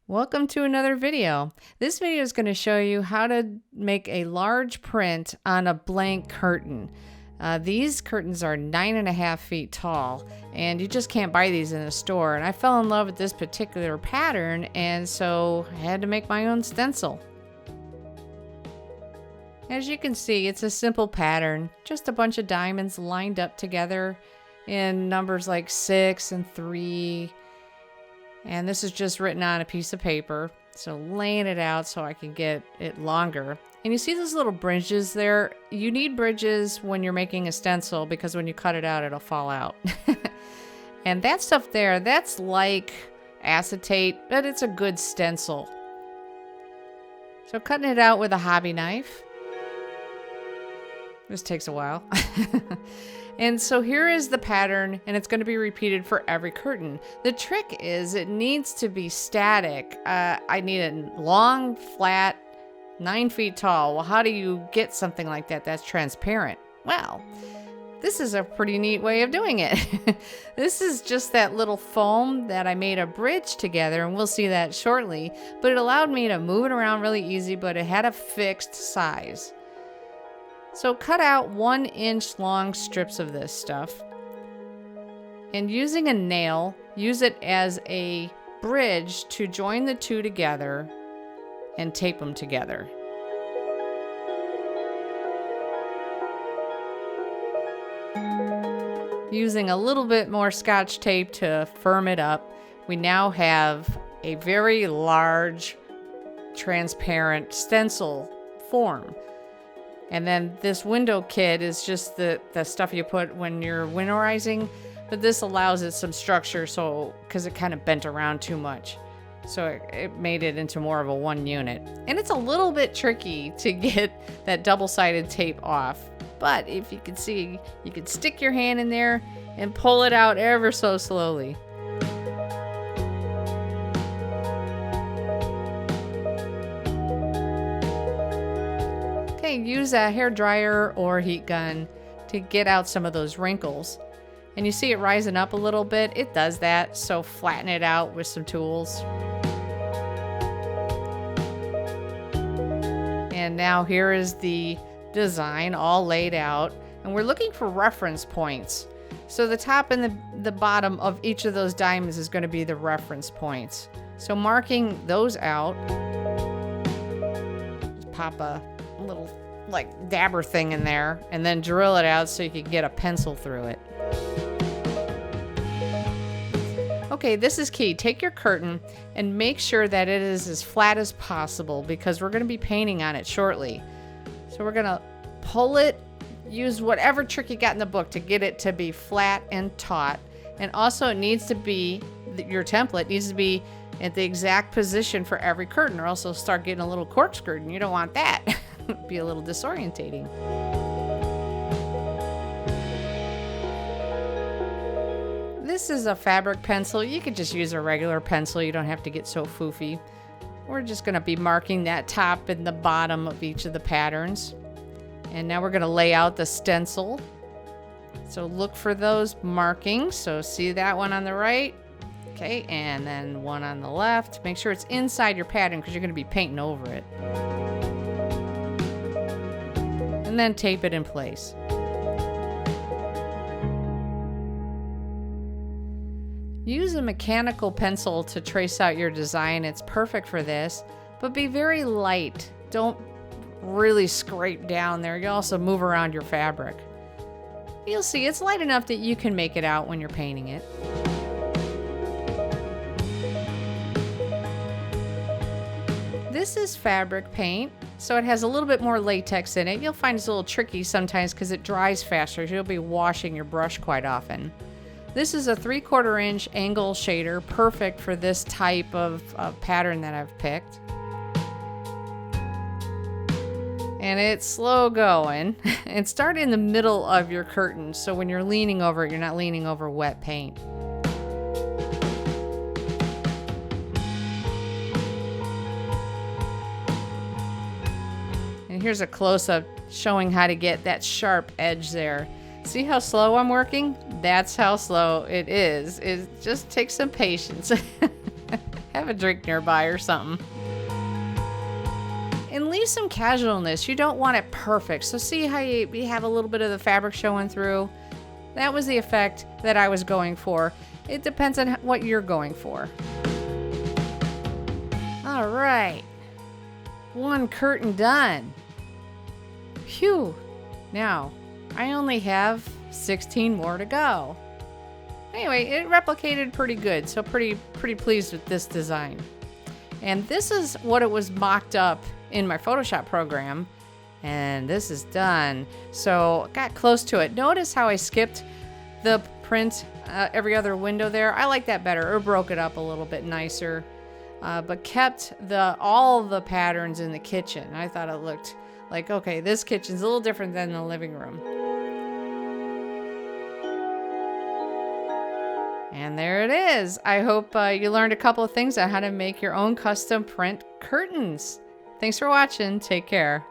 Welcome to another video. This video is going to show you how to make a large print on a blank curtain. These curtains are 9.5 feet tall, and you just can't buy these in a store. And I fell in love with this particular pattern, and so I had to make my own stencil. As you can see, it's a simple pattern, just a bunch of diamonds lined up together in numbers like 6 and 3. And this is just written on a piece of paper. So laying it out so I can get it longer. And you see those little bridges there? You need bridges when you're making a stencil because when you cut it out, it'll fall out. And that stuff there, that's like acetate, but it's a good stencil. So cutting it out with a hobby knife. This takes a while. And so here is the pattern, and it's going to be repeated for every curtain. The trick is it needs to be static. I need it long, flat, 9 feet tall. Well, how do you get something like that that's transparent? Well, this is a pretty neat way of doing it. This is just that little foam that I made a bridge together, and we'll see that shortly. But it allowed me to move it around really easy, but it had a fixed size. So cut out 1-inch long strips of this stuff, and using a nail, use it as a bridge to join the two together and tape them together. Using a little bit more Scotch tape to firm it up, we now have a very large transparent stencil form. And then this window kit is just the stuff you put when you're winterizing, but this allows it some structure, so because it kind of bent around too much. So it made it into more of a one unit. And it's a little bit tricky to get that double-sided tape off. But if you can see, you can stick your hand in there and pull it out ever so slowly. Use a hair dryer or heat gun to get out some of those wrinkles. And you see it rising up a little bit. It does that, so flatten it out with some tools. And now here is the design all laid out, and we're looking for reference points. So the top and the bottom of each of those diamonds is going to be the reference points. So marking those out, just pop a little like dabber thing in there and then drill it out so you can get a pencil through it. Okay, this is key. Take your curtain and make sure that it is as flat as possible because we're going to be painting on it shortly. So we're going to pull it, use whatever trick you got in the book to get it to be flat and taut. And also it needs to be, your template needs to be at the exact position for every curtain, or else it'll start getting a little corkscrewed, and you don't want that. It'd be a little disorientating. This is a fabric pencil. You could just use a regular pencil. You don't have to get so foofy. We're just going to be marking that top and the bottom of each of the patterns. And now we're going to lay out the stencil. So look for those markings. So see that one on the right. Okay, and then one on the left. Make sure it's inside your pattern because you're going to be painting over it. And then tape it in place. Use a mechanical pencil to trace out your design. It's perfect for this, but be very light. Don't really scrape down there. You also move around your fabric. You'll see it's light enough that you can make it out when you're painting it. This is fabric paint, so it has a little bit more latex in it. You'll find it's a little tricky sometimes because it dries faster. So you'll be washing your brush quite often. This is a 3/4 inch angle shader, perfect for this type of pattern that I've picked. And it's slow going. And start in the middle of your curtain, so when you're leaning over it, you're not leaning over wet paint. And here's a close-up showing how to get that sharp edge there. See how slow I'm working? That's how slow it is. It just takes some patience. Have a drink nearby or something. And leave some casualness. You don't want it perfect. So see how you have a little bit of the fabric showing through? That was the effect that I was going for. It depends on what you're going for. All right. One curtain done. Phew. Now, I only have 16 more to go. Anyway, it replicated pretty good, so pretty pleased with this design. And this is what it was mocked up in my Photoshop program, and this is done. So got close to it. Notice how I skipped the print every other window there. I like that better, or broke it up a little bit nicer, but kept all the patterns in the kitchen. I thought it looked like, okay, this kitchen's a little different than the living room. And there it is. I hope you learned a couple of things on how to make your own custom print curtains. Thanks for watching. Take care.